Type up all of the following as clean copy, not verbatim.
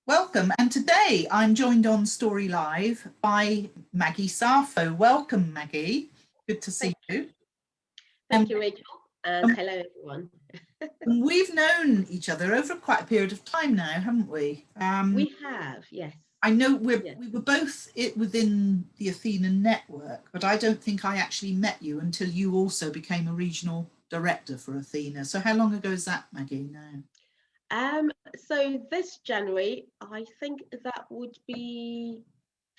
Welcome. And today I'm joined on Story Live by Maggie Sarfo. Welcome, Maggie. Good to see Thank, you. thank And, you, Rachel, and hello, everyone. we've known each other over quite a period of time now, haven't we? We have, yes. I know Yeah. we were both within the Athena network, but I don't think I actually met you until you also became a regional director for Athena. So how long ago is that, Maggie, now? So this January, I think that would be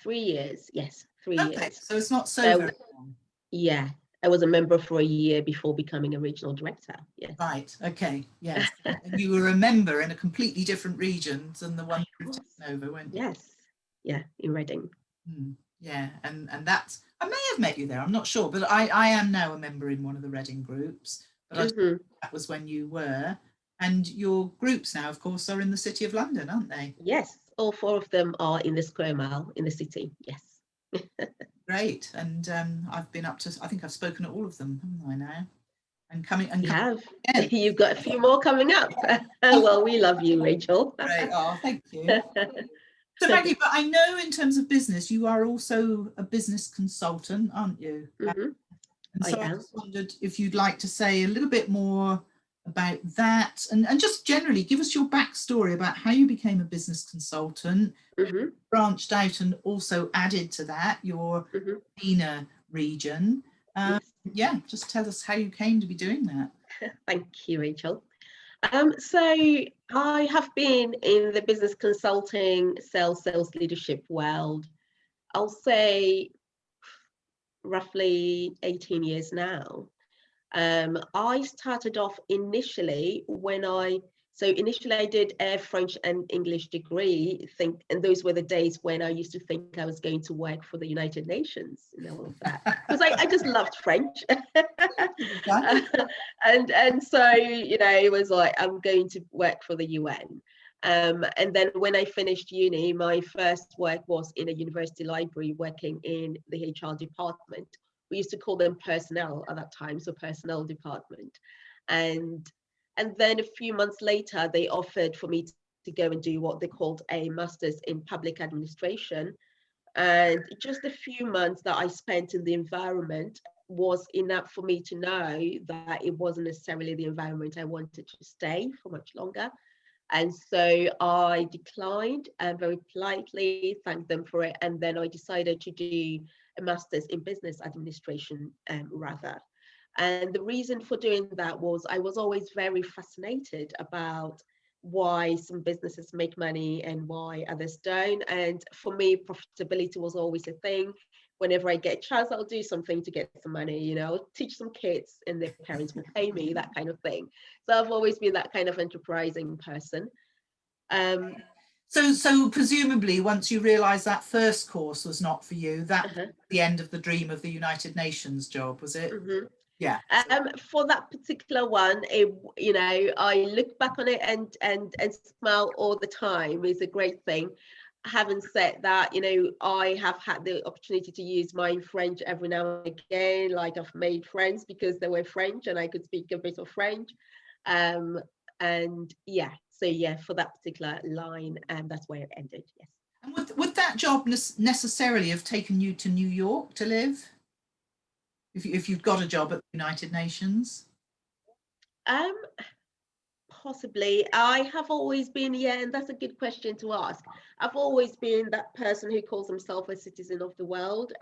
3 years. Yes, three Okay, years. so it's not so So very long. yeah, I was a member for a year before becoming a regional director. Yes. Right, okay, yes. And you were a member in a completely different region than the one I you've was. taken over, weren't you? Yes. Yeah, in Reading. Yeah, and that's, I may have met you there, I'm not sure, but I am now a member in one of the Reading groups, but Hmm. that was when you were. And your groups now, of course, are in the City of London, aren't they? Yes, all four of them are in the square mile in the city. Yes. Great. And I've been up to, I think I've spoken at all of them, haven't I now? And You coming have. again. You've got a few more coming up. Well, we love you, Rachel. Great. Oh, thank you. So Maggie, but I know in terms of business, you are also a business consultant, aren't you? Hmm. And I so I am. just wondered if you'd like to say a little bit more about that and just generally give us your backstory about how you became a business consultant, Hmm. branched out and also added to that your Hmm. Athena region. Yes. Yeah, just tell us how you came to be doing that. Thank you, Rachel. So I have been in the business consulting, sales leadership world, I'll say roughly 18 years now. I started off initially initially I did a French and English degree, and those were the days when I used to think I was going to work for the United Nations and all of that, because I just loved French. And so, it was like, I'm going to work for the UN. And then when I finished uni, my first work was in a university library working in the HR department. We used to call them personnel at that time, so personnel department. And then a few months later, they offered for me to go and do what they called a master's in public administration. And just a few months that I spent in the environment was enough for me to know that it wasn't necessarily the environment I wanted to stay for much longer. And so I declined and very politely thanked them for it. And then I decided to do a master's in business administration, rather. And the reason for doing that was I was always very fascinated about why some businesses make money and why others don't. And for me, profitability was always a thing. Whenever I get a chance, I'll do something to get some money, teach some kids and their parents will pay me, that kind of thing. So I've always been that kind of enterprising person. Um, So presumably once you realised that first course was not for you, that was uh-huh, the end of the dream of the United Nations job, was it? mhm. Yeah. For that particular one, I look back on it and smile all the time. It's a great thing. Having said that, I have had the opportunity to use my French every now and again. Like, I've made friends because they were French and I could speak a bit of French. Um, and yeah, so yeah, for that particular line, that's where it ended. Yes. And would that job necessarily have taken you to New York to live if you'd got a job at the United Nations? Um, Possibly. I have always been, yeah, and that's a good question to ask. I've always been that person who calls himself a citizen of the world.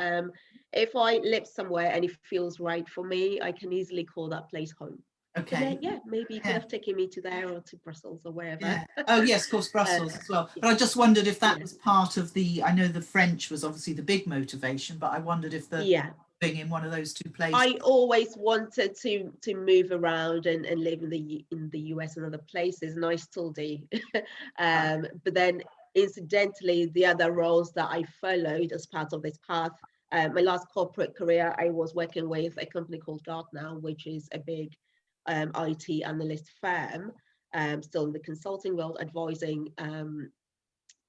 If I live somewhere and it feels right for me, I can easily call that place home. So Okay. yeah, maybe you could Yeah. have taken me to there or to Brussels or wherever. Yeah. Oh yes, of course, uh, Brussels as well. yeah, But I just wondered if that yeah, was part of the. I know the French was obviously the big motivation, but I wondered if the yeah. being in one of those two places. I always wanted to move around and live in the US and other places, and I still do. But then, incidentally, the other roles that I followed as part of this path, my last corporate career, I was working with a company called Gartner, which is a big IT analyst firm, still in the consulting world, advising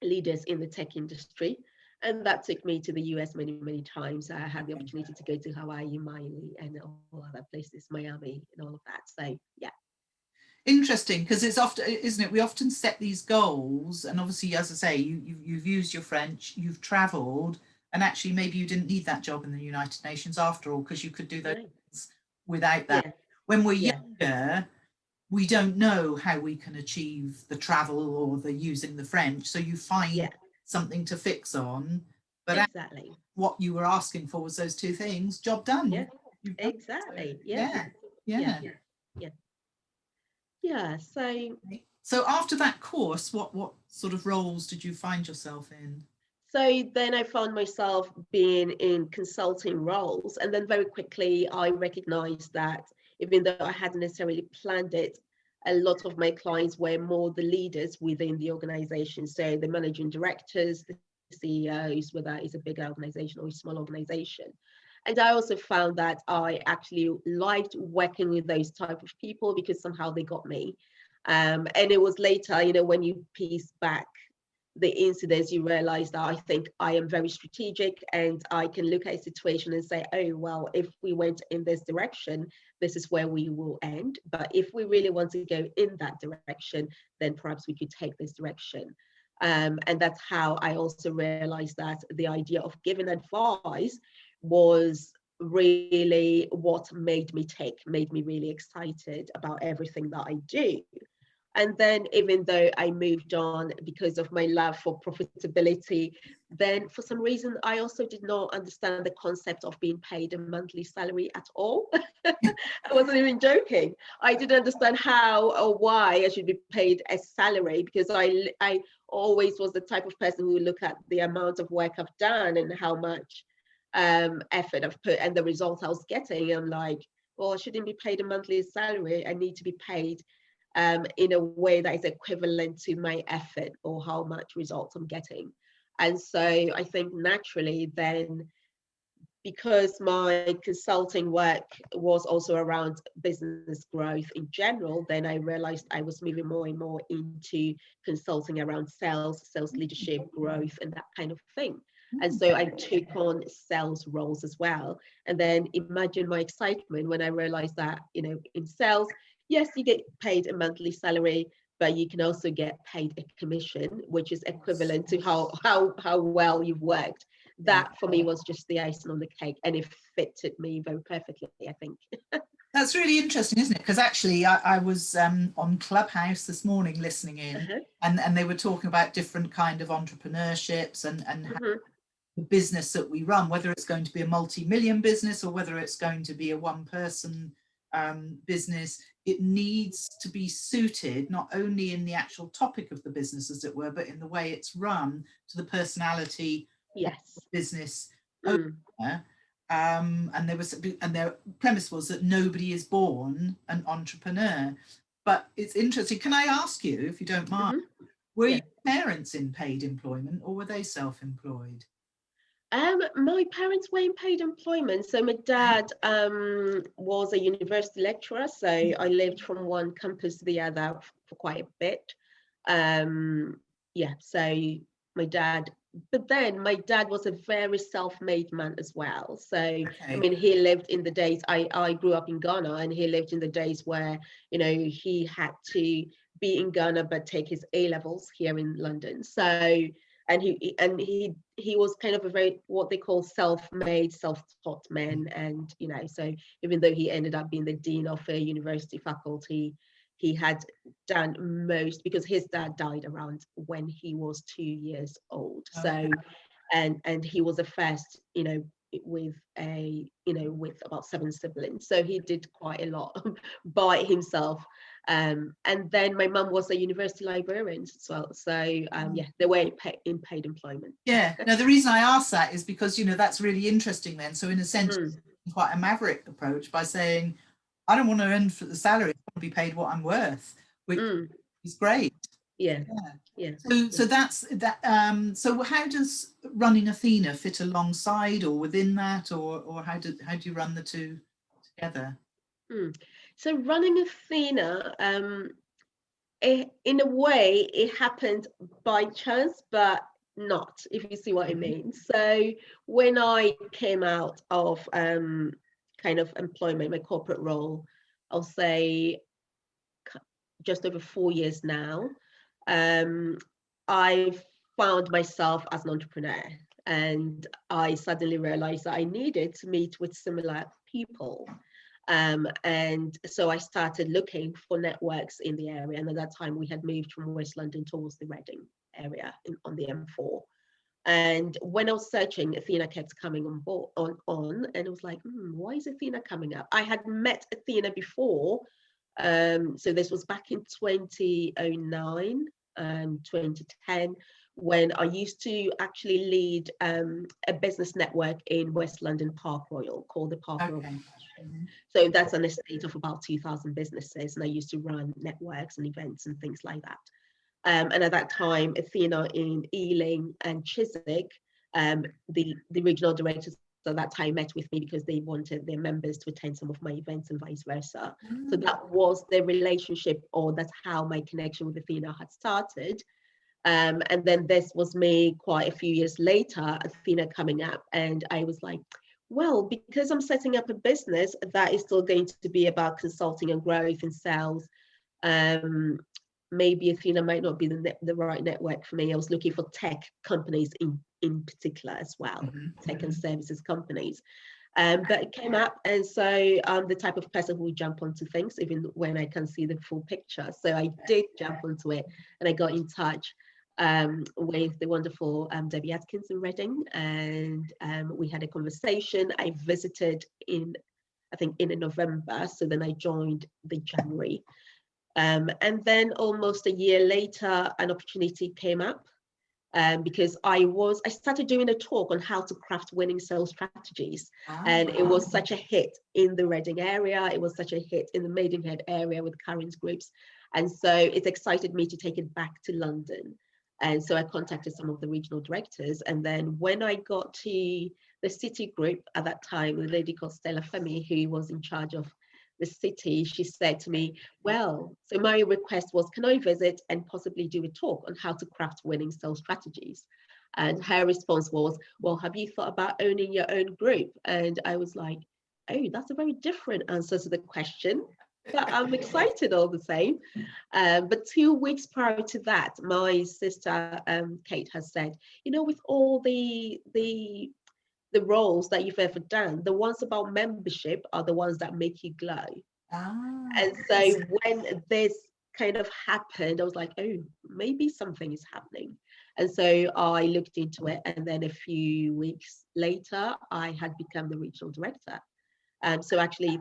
leaders in the tech industry. And that took me to the US many, many times. I had the opportunity to go to Hawaii, Miami, and all other places, Miami, and all of that. So, yeah. Interesting, because it's often, isn't it? We often set these goals, and obviously, as I say, you've used your French, you've travelled, and actually, maybe you didn't need that job in the United Nations after all, because you could do those Right. things without that. Yeah, When we're yeah, younger, we don't know how we can achieve the travel or the using the French, so you find yeah, something to fix on. But exactly. what you were asking for was those two things. Job done. Yeah, You've done. exactly. Yeah, Yeah, yeah, yeah. yeah, yeah. So, So after that course, what sort of roles did you find yourself in? so then I found myself being in consulting roles, and then very quickly I recognized that even though I hadn't necessarily planned it, a lot of my clients were more the leaders within the organization. So the managing directors, the CEOs, whether it's a big organization or a small organization. And I also found that I actually liked working with those type of people because somehow they got me. And it was later, when you piece back the incidents, you realize that I think I am very strategic and I can look at a situation and say, oh, well, if we went in this direction, this is where we will end. But if we really want to go in that direction, then perhaps we could take this direction. And that's how I also realized that the idea of giving advice was really what made me really excited about everything that I do. And then even though I moved on because of my love for profitability, then for some reason, I also did not understand the concept of being paid a monthly salary at all. I wasn't even joking. I didn't understand how or why I should be paid a salary because I always was the type of person who would look at the amount of work I've done and how much effort I've put and the results I was getting. I'm like, well, I shouldn't be paid a monthly salary. I need to be paid in a way that is equivalent to my effort or how much results I'm getting. And so I think naturally then, because my consulting work was also around business growth in general, then I realized I was moving more and more into consulting around sales leadership, growth, and that kind of thing. And so I took on sales roles as well. And then imagine my excitement when I realized that, in sales, yes, you get paid a monthly salary, but you can also get paid a commission, which is equivalent to how well you've worked. That for me was just the icing on the cake, and it fitted me very perfectly, I think. That's really interesting, isn't it? Because actually, I was on Clubhouse this morning listening in, Uh-huh. and they were talking about different kind of entrepreneurships and how Mm-hmm. the business that we run, whether it's going to be a multi-million business or whether it's going to be a one-person business, it needs to be suited not only in the actual topic of the business, as it were, but in the way it's run to the personality of the Yes. business Mm. owner. And their premise was that nobody is born an entrepreneur. But it's interesting. Can I ask you, if you don't mind, Mm-hmm. were Yeah. your parents in paid employment or were they self-employed? My parents were in paid employment. So my dad was a university lecturer. So I lived from one campus to the other for quite a bit. Yeah, so my dad, but then my dad was a very self-made man as well. So, I Okay. mean, he lived in the days, I grew up in Ghana, and he lived in the days where, he had to be in Ghana, but take his A levels here in London. So, and he was kind of a very what they call self-made, self-taught man. And so even though he ended up being the dean of a university faculty, he had done most because his dad died around when he was 2 years old. So Okay. and he was the first, with about 7 siblings. So he did quite a lot by himself. And then my mum was a university librarian as well. So yeah, they were in paid employment. Yeah. Now, the reason I ask that is because, that's really interesting then. So in a sense, Mm, quite a maverick approach by saying, I don't want to earn for the salary, I want to be paid what I'm worth, which mm, is great. yeah, Yeah. yeah, So yeah. that's that. So how does running Athena fit alongside or within that, or how do you run the two together? Mm. So running Athena, in a way, it happened by chance, but not, if you see what I mean. So when I came out of kind of employment, my corporate role, I'll say just over 4 years now, I've found myself as an entrepreneur, and I suddenly realized that I needed to meet with similar people. And so I started looking for networks in the area. And at that time, we had moved from West London towards the Reading area on the M4. And when I was searching, Athena kept coming on board, and I was like, why is Athena coming up? I had met Athena before. So this was back in 2009, 2010, when I used to actually lead a business network in West London Park Royal called the Park Royal. So that's an estate of about 2,000 businesses, and I used to run networks and events and things like that. And at that time, Athena in Ealing and Chiswick, the regional directors at that time met with me because they wanted their members to attend some of my events and vice versa. So that was the relationship, or that's how my connection with Athena had started. And then this was me quite a few years later, Athena coming up, and I was like, well, because I'm setting up a business that is still going to be about consulting and growth and sales, maybe Athena might not be the right network for me. I was looking for tech companies in particular as well, tech and services companies. But it came up, and so I'm the type of person who will jump onto things even when I can see the full picture. So I did jump onto it, and I got in touch with the wonderful Debbie Atkins in Reading, and we had a conversation. I visited I think in November, so then I joined the January. And then almost a year later, an opportunity came up because I started doing a talk on how to craft winning sales strategies. And it was such a hit in the Reading area. It was such a hit in the Maidenhead area with Karen's groups. And so it excited me to take it back to London. And so I contacted some of the regional directors. And then when I got to the city group at that time, a lady called Stella Femi, who was in charge of the city, she said to me, well, so my request was, can I visit and possibly do a talk on how to craft winning sales strategies? And her response was, well, have you thought about owning your own group? And I was like, oh, that's a very different answer to the question, but I'm excited all the same. But 2 weeks prior to that, my sister, Kate, has said, with all the roles that you've ever done, the ones about membership are the ones that make you glow. And so when this kind of happened, I was like, oh, maybe something is happening. And so I looked into it, and then a few weeks later, I had become the regional director. So actually,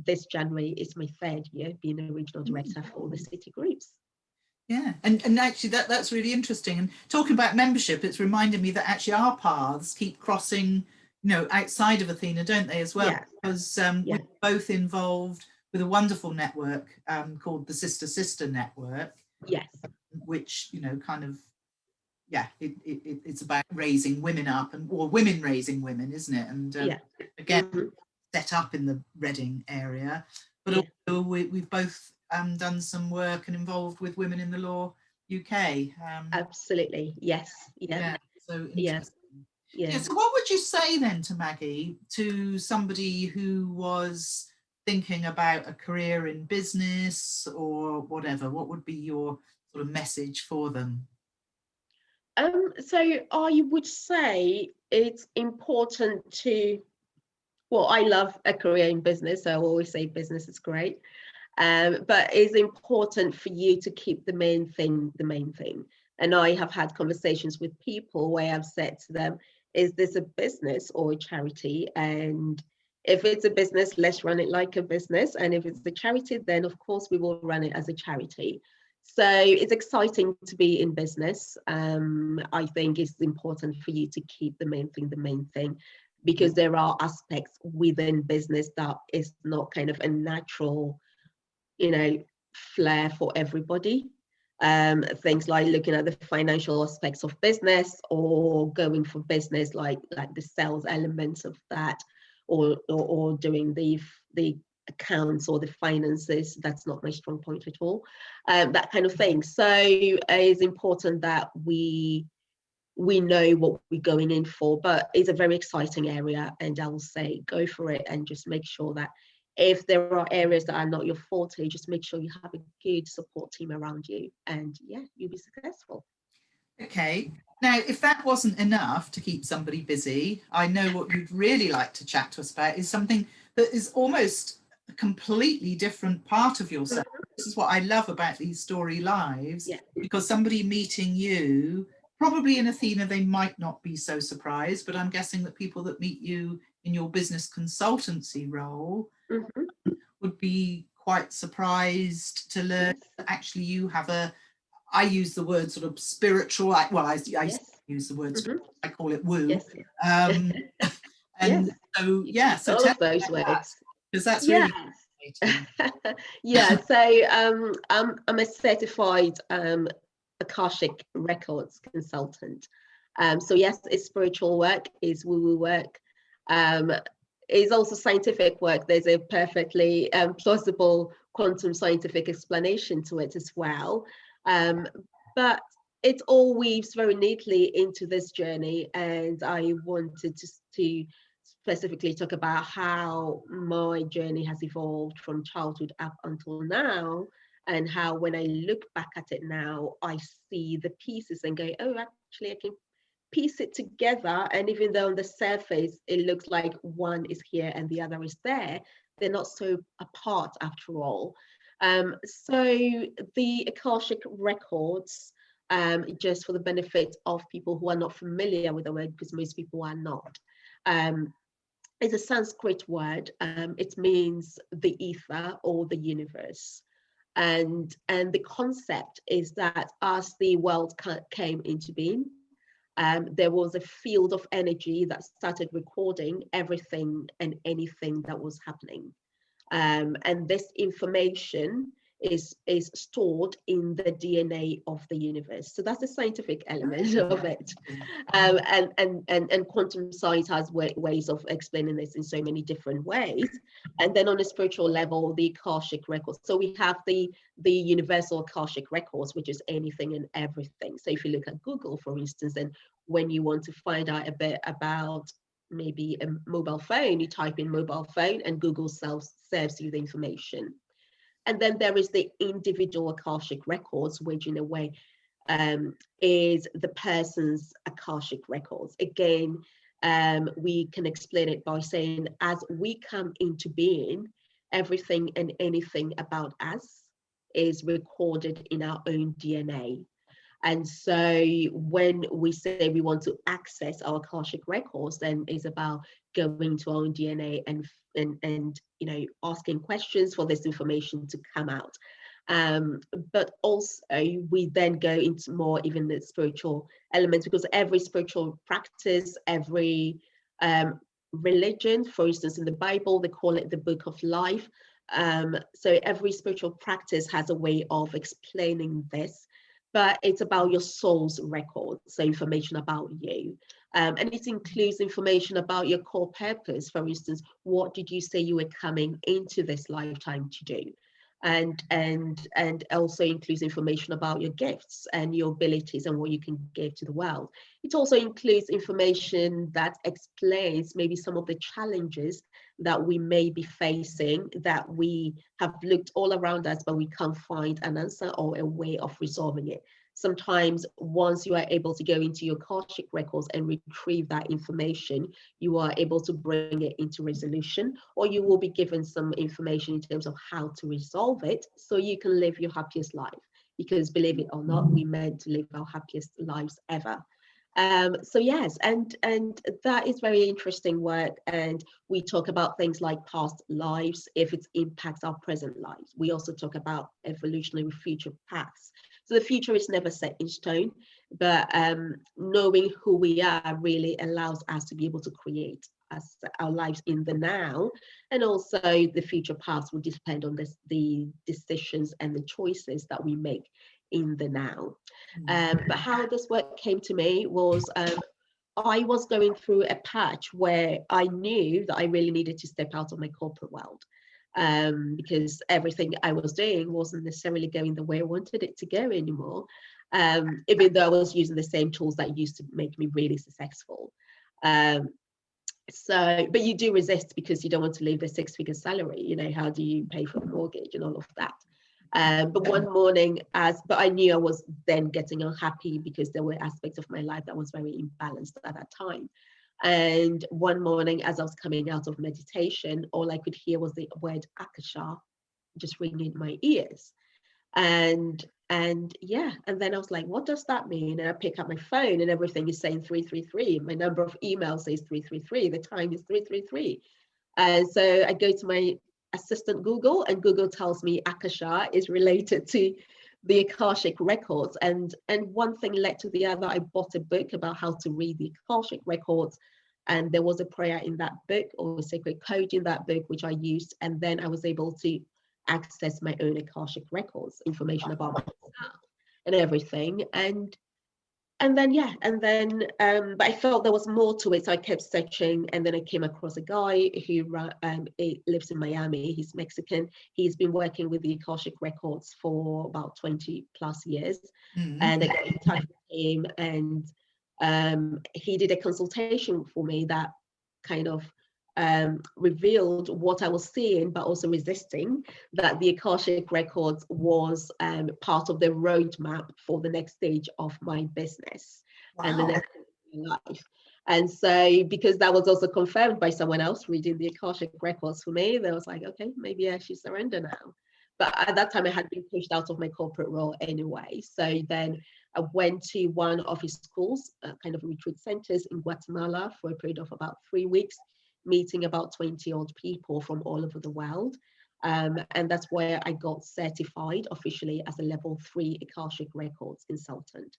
this January is my 3rd year being a regional director for all the city groups. Yeah, and actually that's really interesting. And talking about membership, it's reminded me that actually our paths keep crossing, outside of Athena, don't they, as well? Yeah. Because we're both involved with a wonderful network called the Sister Network. Yes. Which, it's about raising women up, or women raising women, isn't it? And again, set up in the Reading area, but also we've both done some work and involved with Women in the Law UK. Absolutely, yes. Yeah. So interesting. Yeah. So what would you say then to Maggie, to somebody who was thinking about a career in business or whatever? What would be your sort of message for them? So I would say it's important to, well, I love a career in business, so I always say business is great. But it's important for you to keep the main thing the main thing. And I have had conversations with people where I've said to them, is this a business or a charity? And if it's a business, let's run it like a business. And if it's a charity, then of course we will run it as a charity. So it's exciting to be in business. I think it's important for you to keep the main thing, because there are aspects within business that is not kind of a natural flair for everybody. Things like looking at the financial aspects of business, or going for business like the sales elements of that, or doing the accounts or the finances. That's not my strong point at all. That kind of thing. So it's important that we know what we're going in for, but it's a very exciting area, and I will say go for it and just make sure that If there are areas that are not your forte, just make sure you have a good support team around you, and yeah, you'll be successful. Okay. Now, if that wasn't enough to keep somebody busy, I know what you'd really like to chat to us about is something that is almost a completely different part of yourself. This is what I love about these story lives, Yeah. because somebody meeting you, probably in Athena, they might not be so surprised, but I'm guessing that people that meet you in your business consultancy role would be quite surprised to learn Yes. that actually you have a, I use the word sort of spiritual, I Yes. use the word spiritual, I call it woo. Yes. Um, Yes. and so, You can yeah, use so all tell of me those about that, words. because that's Yes. really fascinating. Yeah. So I'm a certified Akashic Records consultant. So yes, it's spiritual work, it's woo-woo work. It's also scientific work. There's a perfectly plausible quantum scientific explanation to it as well. But it all weaves very neatly into this journey, and I wanted to specifically talk about how my journey has evolved from childhood up until now, and how when I look back at it now, I see the pieces and go, oh, actually, I can piece it together. And even though on the surface it looks like one is here and the other is there, they're not so apart after all. So the Akashic Records, just for the benefit of people who are not familiar with the word, because most people are not, it's a Sanskrit word. It means the ether or the universe. And the concept is that as the world came into being, there was a field of energy that started recording everything and anything that was happening. And this information is stored in the DNA of the universe. So that's the scientific element of it. And quantum science has ways of explaining this in so many different ways. And then on a spiritual level, the Akashic Records. So we have the universal Akashic Records, which is anything and everything. So if you look at Google, for instance, then when you want to find out a bit about maybe a mobile phone, you type in mobile phone and Google serves you the information. And then there is the individual Akashic Records, which in a way is the person's Akashic Records. Again, we can explain it by saying, as we come into being, everything and anything about us is recorded in our own DNA. And so when we say we want to access our Akashic Records, then it's about going to our own DNA and asking questions for this information to come out. But also we then go into more even the spiritual elements, because every spiritual practice, every religion, for instance, in the Bible, they call it the book of life. So every spiritual practice has a way of explaining this. But it's about your soul's record, so information about you. And it includes information about your core purpose. For instance, what did you say you were coming into this lifetime to do? And also includes information about your gifts and your abilities and what you can give to the world. It also includes information that explains maybe some of the challenges that we may be facing, that we have looked all around us, but we can't find an answer or a way of resolving it. Sometimes once you are able to go into your Akashic Records and retrieve that information, you are able to bring it into resolution, or you will be given some information in terms of how to resolve it so you can live your happiest life. Because believe it or not, we meant to live our happiest lives ever. So yes, and that is very interesting work. And we talk about things like past lives, if it impacts our present lives. We also talk about evolutionary future paths. So the future is never set in stone, but knowing who we are really allows us to be able to create our lives in the now. And also the future paths will depend on the decisions and the choices that we make in the now. But how this work came to me was I was going through a patch where I knew that I really needed to step out of my corporate world, because everything I was doing wasn't necessarily going the way I wanted it to go anymore, even though I was using the same tools that used to make me really successful. So, but you do resist because you don't want to leave the 6-figure salary. You know, how do you pay for the mortgage and all of that? But one morning, but I knew I was then getting unhappy because there were aspects of my life that was very imbalanced at that time. And one morning, as I was coming out of meditation, all I could hear was the word Akasha just ringing in my ears. And yeah, and then I was like, what does that mean? And I pick up my phone and everything is saying 333. My number of emails says 333. The time is 333. And so I go to my assistant Google, and Google tells me Akasha is related to the Akashic Records. And one thing led to the other. I bought a book about how to read the Akashic Records. And there was a prayer in that book, or a sacred code in that book, which I used. And then I was able to access my own Akashic Records, information about myself and everything. And then but I felt there was more to it, so I kept searching, and then I came across a guy who lives in Miami. He's Mexican. He's been working with the Akashic Records for about 20 plus years. And I got in touch with him, and he did a consultation for me that kind of revealed what I was seeing, but also resisting, that the Akashic Records was part of the roadmap for the next stage of my business. Wow. And the next stage of my life. And so, because that was also confirmed by someone else reading the Akashic Records for me, they was like, okay, maybe I should surrender now. But at that time, I had been pushed out of my corporate role anyway. So then I went to one of his schools, kind of retreat centers in Guatemala, for a period of about 3 weeks, meeting about 20 odd people from all over the world. And that's where I got certified officially as a level 3 Akashic Records consultant,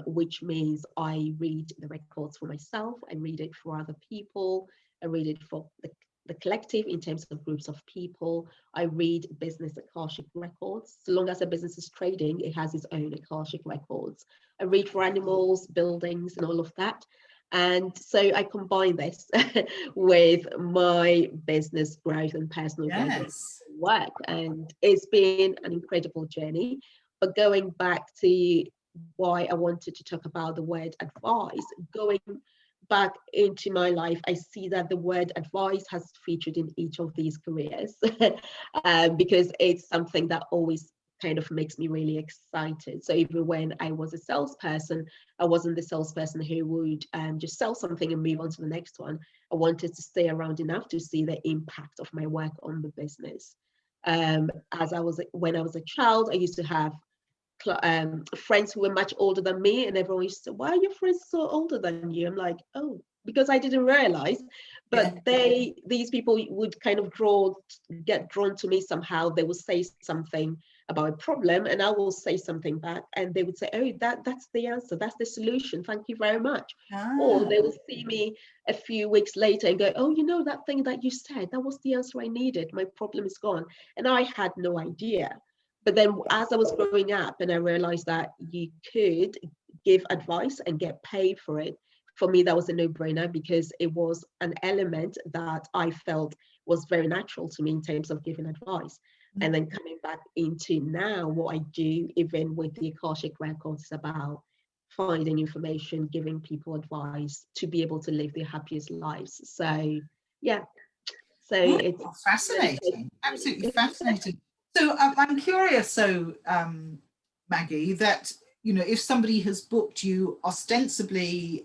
which means I read the records for myself, I read it for other people, I read it for the collective in terms of groups of people. I read business Akashic Records. So long as a business is trading, it has its own Akashic Records. I read for animals, buildings, and all of that. And so I combine this with my business growth and personal growth work. And it's been an incredible journey. But going back to why I wanted to talk about the word advice, going back into my life, I see that the word advice has featured in each of these careers because it's something that always kind of makes me really excited. So even when I was a salesperson, I wasn't the salesperson who would just sell something and move on to the next one. I wanted to stay around enough to see the impact of my work on the business. When I was a child, I used to have friends who were much older than me, and everyone used to say, why are your friends so older than you? I'm like, oh, because I didn't realize, but these people would kind of get drawn to me somehow. They would say something about a problem, and I will say something back, and they would say, oh, that's the answer, that's the solution, thank you very much. Or they will see me a few weeks later and go, oh, you know, that thing that you said, that was the answer I needed, my problem is gone. And I had no idea. But then as I was growing up and I realized that you could give advice and get paid for it, for me, that was a no-brainer, because it was an element that I felt was very natural to me in terms of giving advice. And then coming back into now what I do, even with the Akashic Records, is about finding information, giving people advice to be able to live their happiest lives. So, yeah. So it's fascinating, absolutely fascinating. So I'm curious, so Maggie, that, you know, if somebody has booked you ostensibly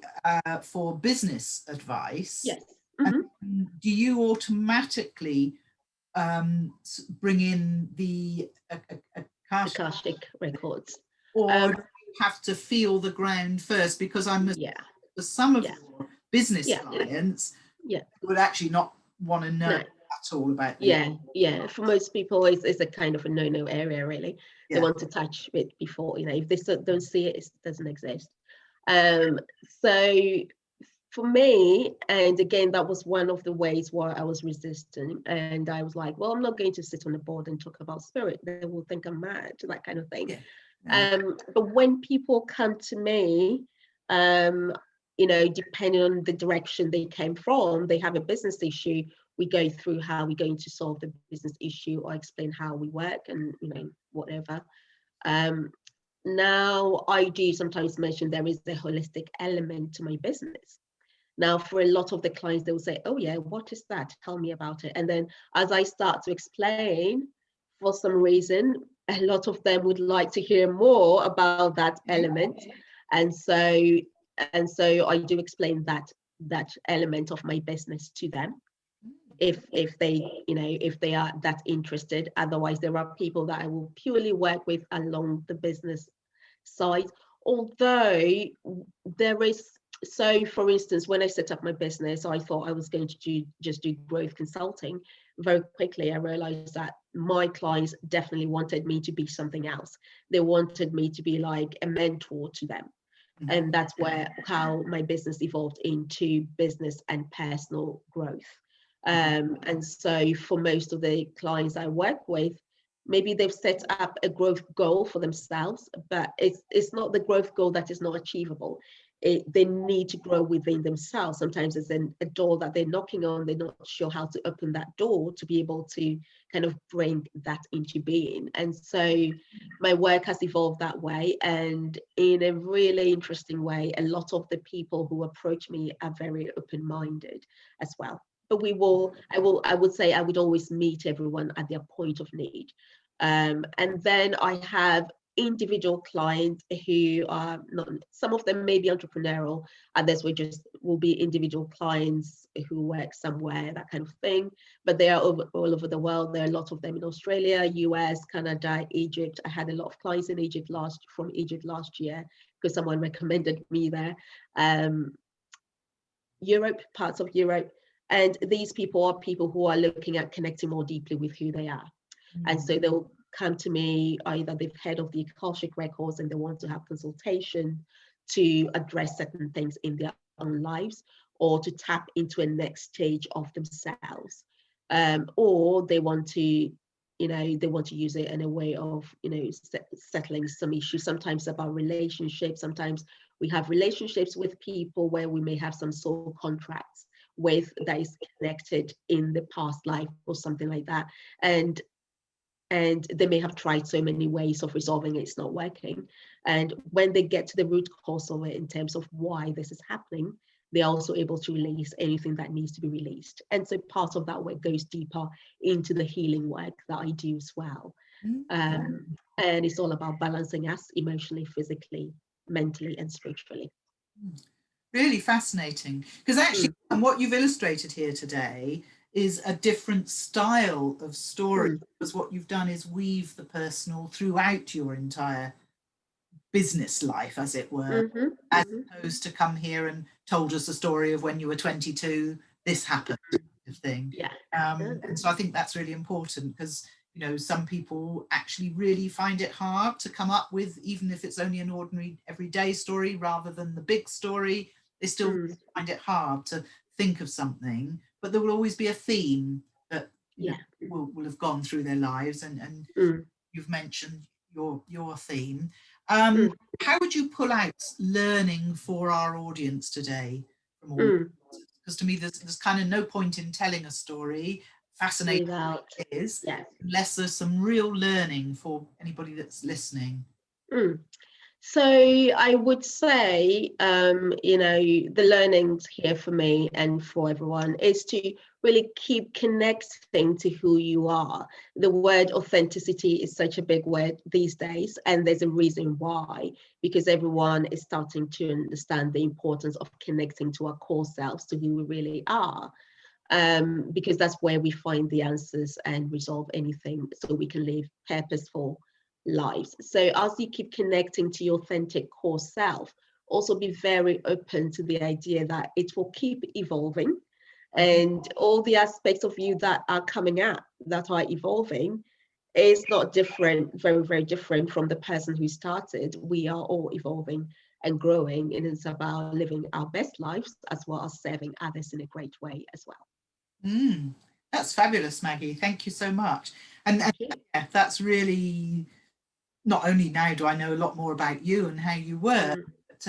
for business advice, yes. Do you automatically bring in the Akashic Records? Or do you have to feel the ground first? Because I'm for some of your business clients would actually not want to know at all about the For most people it's a kind of a no area, really. They want to touch it before, you know, if they don't see it, it doesn't exist. So for me, and again, that was one of the ways why I was resistant, and I was like, well, I'm not going to sit on the board and talk about spirit, they will think I'm mad, that kind of thing. But when people come to me, you know, depending on the direction they came from, they have a business issue, we go through how we're going to solve the business issue, or explain how we work, and, you know, whatever. Now I do sometimes mention there is a holistic element to my business. Now, for a lot of the clients, they will say, oh yeah, what is that? Tell me about it. And then as I start to explain, for some reason, a lot of them would like to hear more about that element. And so I do explain that element of my business to them, if they, you know, if they are that interested. Otherwise, there are people that I will purely work with along the business side. Although there is, so for instance, when I set up my business, I thought I was going to just do growth consulting. Very quickly, I realized that my clients definitely wanted me to be something else. They wanted me to be like a mentor to them. And that's how my business evolved into business and personal growth. And so for most of the clients I work with, maybe they've set up a growth goal for themselves, but it's not the growth goal that is not achievable. They need to grow within themselves. Sometimes there's a door that they're knocking on, they're not sure how to open that door to be able to kind of bring that into being. And so my work has evolved that way, and in a really interesting way. A lot of the people who approach me are very open-minded as well. But I would say I would always meet everyone at their point of need. And then I have individual clients who are not, some of them may be entrepreneurial, others will be individual clients who work somewhere, that kind of thing. But they are all over the world. There are a lot of them in Australia, US, Canada, Egypt. I had a lot of clients in Egypt from Egypt last year because someone recommended me there. Europe, parts of Europe. And these people are people who are looking at connecting more deeply with who they are. And so they'll come to me, either they've heard of the Akashic Records and they want to have consultation to address certain things in their own lives, or to tap into a next stage of themselves. Or they want to, they want to use it in a way of, settling some issues. Sometimes about relationships. Sometimes we have relationships with people where we may have some soul contracts with that is connected in the past life or something like that. And they may have tried so many ways of resolving it, it's not working. And when they get to the root cause of it in terms of why this is happening, they're also able to release anything that needs to be released. And so part of that work goes deeper into the healing work that I do as well. And it's all about balancing us emotionally, physically, mentally, and spiritually. Really fascinating, because actually and what you've illustrated here today is a different style of story, because what you've done is weave the personal throughout your entire business life, as it were, as opposed to come here and told us a story of when you were 22, this happened, kind of thing. And so I think that's really important, because some people actually really find it hard to come up with, even if it's only an ordinary everyday story rather than the big story, they still find it hard to think of something. But there will always be a theme that will have gone through their lives, and you've mentioned your theme. How would you pull out learning for our audience today from all? Because to me, there's kind of no point in telling a story, fascinating as it is, unless there's some real learning for anybody that's listening. So I would say, the learnings here for me and for everyone is to really keep connecting to who you are. The word authenticity is such a big word these days, and there's a reason why, because everyone is starting to understand the importance of connecting to our core selves, to who we really are. Because that's where we find the answers and resolve anything, so we can live purposeful lives. So as you keep connecting to your authentic core self, also be very open to the idea that it will keep evolving, and all the aspects of you that are coming out, that are evolving, is not different, very, very different from the person who started. We are all evolving and growing, and it's about living our best lives as well as serving others in a great way as well. That's fabulous, Maggie. Thank you so much. And that's really, not only now do I know a lot more about you and how you work, but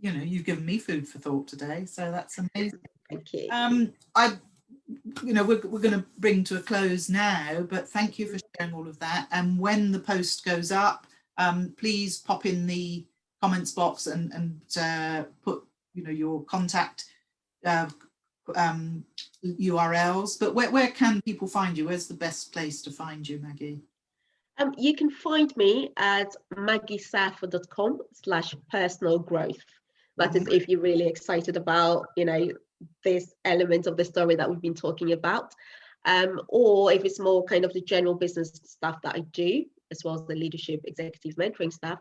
you've given me food for thought today, so that's amazing. Thank you. We're going to bring to a close now, but thank you for sharing all of that. And when the post goes up, please pop in the comments box and put your contact URLs, but where can people find you? Where's the best place to find you, Maggie? You can find me at maggiesarfo.com/personal growth. That is if you're really excited about, this element of the story that we've been talking about. Or if it's more kind of the general business stuff that I do, as well as the leadership executive mentoring stuff,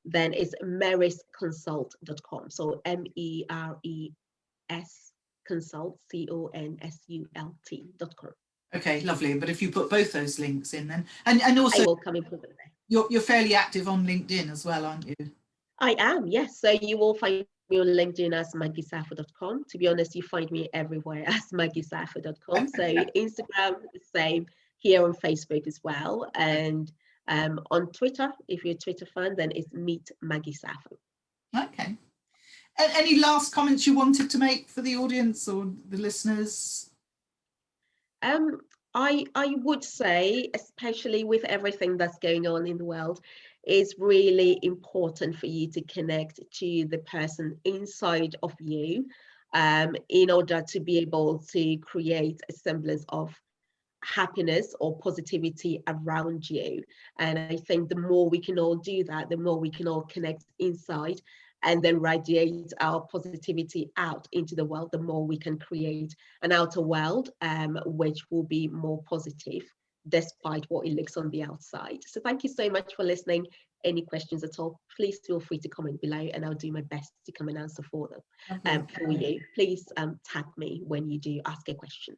then it's merisconsult.com. So MERES consult, CONSULT.com. Okay, lovely. But if you put both those links in, then and also I will come in for there. You're fairly active on LinkedIn as well, aren't you? I am, yes. So you will find me on LinkedIn as maggiesarfo.com. To be honest, you find me everywhere as maggiesarfo.com. So Instagram, the same, here on Facebook as well. And on Twitter, if you're a Twitter fan, then it's Meet Maggie Sarfo. Okay. And any last comments you wanted to make for the audience or the listeners? I would say, especially with everything that's going on in the world, it's really important for you to connect to the person inside of you in order to be able to create a semblance of happiness or positivity around you. And I think the more we can all do that, the more we can all connect inside and then radiate our positivity out into the world, the more we can create an outer world which will be more positive despite what it looks on the outside. So thank you so much for listening. Any questions at all, please feel free to comment below and I'll do my best to come and answer for them. For you, please tag me when you do ask a question.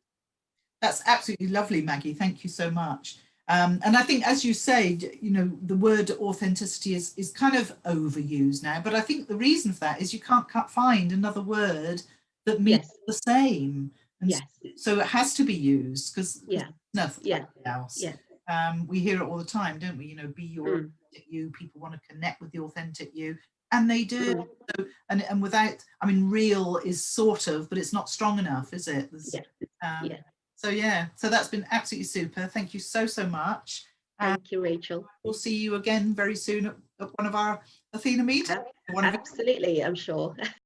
That's absolutely lovely, Maggie. Thank you so much. And I think, as you say, the word authenticity is kind of overused now, but I think the reason for that is you can't find another word that means the same. And so it has to be used because nothing else. We hear it all the time, don't we? Be your authentic you. People want to connect with the authentic you, and they do. So, and without, real is sort of, but it's not strong enough, is it? So that's been absolutely super. Thank you so much. Thank you, Rachel. We'll see you again very soon at one of our Athena meetings. Absolutely, I'm sure.